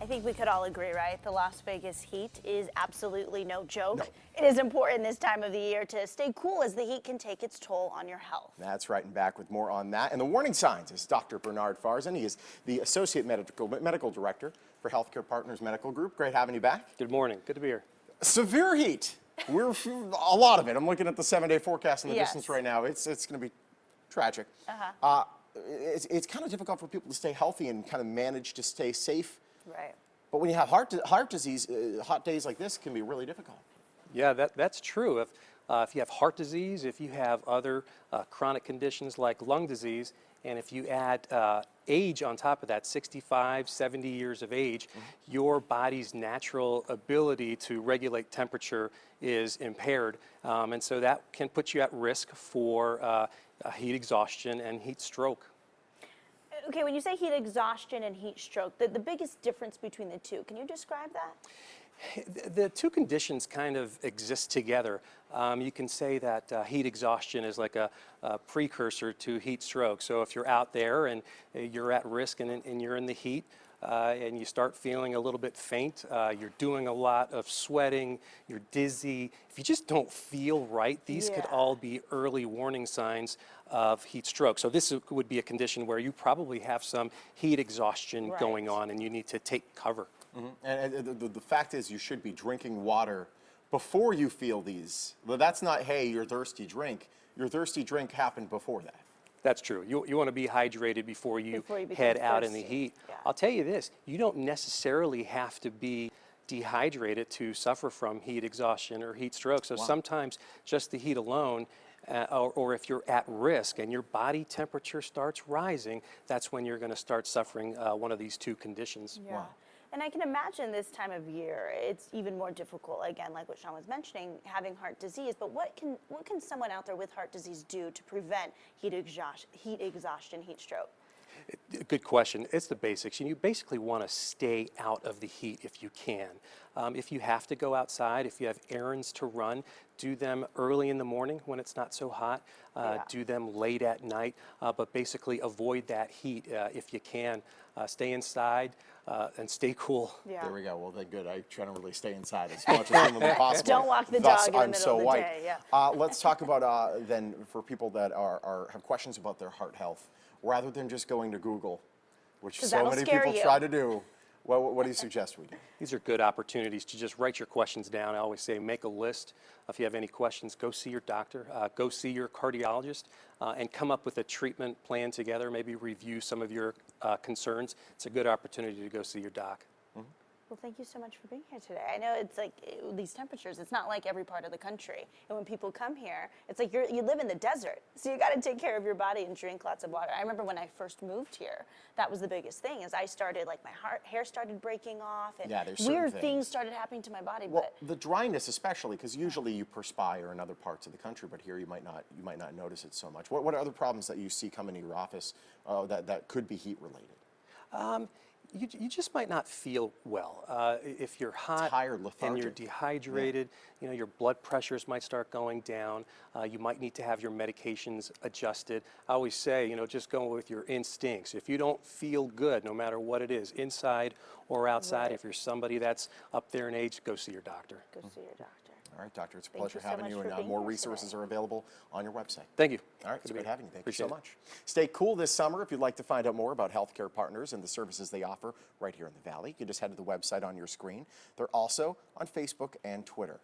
I think we could all agree, right? The Las Vegas heat is absolutely no joke. No. It is important this time of the year to stay cool as the heat can take its toll on your health. That's right, and back with more on that. And the warning signs is Dr. Bernard Farzan. He is the Associate Medical Director for Healthcare Partners Medical Group. Great having you back. Good morning. Good to be here. Severe heat. We're a lot of it. I'm looking at the 7-day forecast in the distance right now. It's going to be tragic. It's kind of difficult for people to stay healthy and kind of manage to stay safe. Right. But when you have heart disease, hot days like this can be really difficult. Yeah, that's true. If you have heart disease, if you have other chronic conditions like lung disease, and if you add age on top of that, 65, 70 years of age, your body's natural ability to regulate temperature is impaired. And so that can put you at risk for heat exhaustion and heat stroke. Okay, when you say heat exhaustion and heat stroke, the biggest difference between the two, can you describe that? The two conditions kind of exist together. You can say that heat exhaustion is like a precursor to heat stroke. So if you're out there and you're at risk and you're in the heat and you start feeling a little bit faint, you're doing a lot of sweating, you're dizzy, if you just don't feel right, these could all be early warning signs of heat stroke. So this would be a condition where you probably have some heat exhaustion going on and you need to take cover. And the fact is, you should be drinking water before you feel these. But that's not, hey, you're thirsty, drink. Your thirsty drink happened before that. That's true. You want to be hydrated before you head out in the heat. I'll tell you this, you don't necessarily have to be dehydrated to suffer from heat exhaustion or heat stroke. So sometimes just the heat alone, or if you're at risk and your body temperature starts rising, that's when you're going to start suffering one of these two conditions. Yeah. And I can imagine this time of year, it's even more difficult, again, like what Sean was mentioning, having heart disease. But what can someone out there with heart disease do to prevent heat exhaustion, heat stroke? Good question. It's the basics. And you basically want to stay out of the heat if you can. If you have to go outside, if you have errands to run, do them early in the morning when it's not so hot. Do them late at night, but basically avoid that heat if you can. Stay inside and stay cool. There we go. Well, then good. I try to really stay inside as much as humanly possible. Don't walk the dog in the I'm middle so of the white. day. Let's talk about then for people that have questions about their heart health, rather than just going to Google, which so many people try to do. What do you suggest we do? These are good opportunities to just write your questions down. I always say make a list. If you have any questions, go see your doctor, go see your cardiologist, and come up with a treatment plan together, maybe review some of your concerns. It's a good opportunity to go see your doc. Well, thank you so much for being here today. I know it's like these temperatures, it's not like every part of the country. And when people come here, it's like you live in the desert. So you got to take care of your body and drink lots of water. I remember when I first moved here, that was the biggest thing is I started, like my hair started breaking off and weird things started happening to my body. Well, the dryness especially, because usually you perspire in other parts of the country, but here you might not notice it so much. What are other problems that you see coming to your office that could be heat related? You just might not feel well. If you're hot tired, and you're dehydrated, you know, your blood pressures might start going down. You might need to have your medications adjusted. I always say, you know, just go with your instincts. If you don't feel good, no matter what it is, inside or outside, if you're somebody that's up there in age, go see your doctor. Go see your doctor. All right, doctor, it's a pleasure having you, and more resources are available on your website. Thank you. All right, it's great having you. Thank you so much. Stay cool this summer. If you'd like to find out more about Healthcare Partners and the services they offer right here in the Valley, you can just head to the website on your screen. They're also on Facebook and Twitter.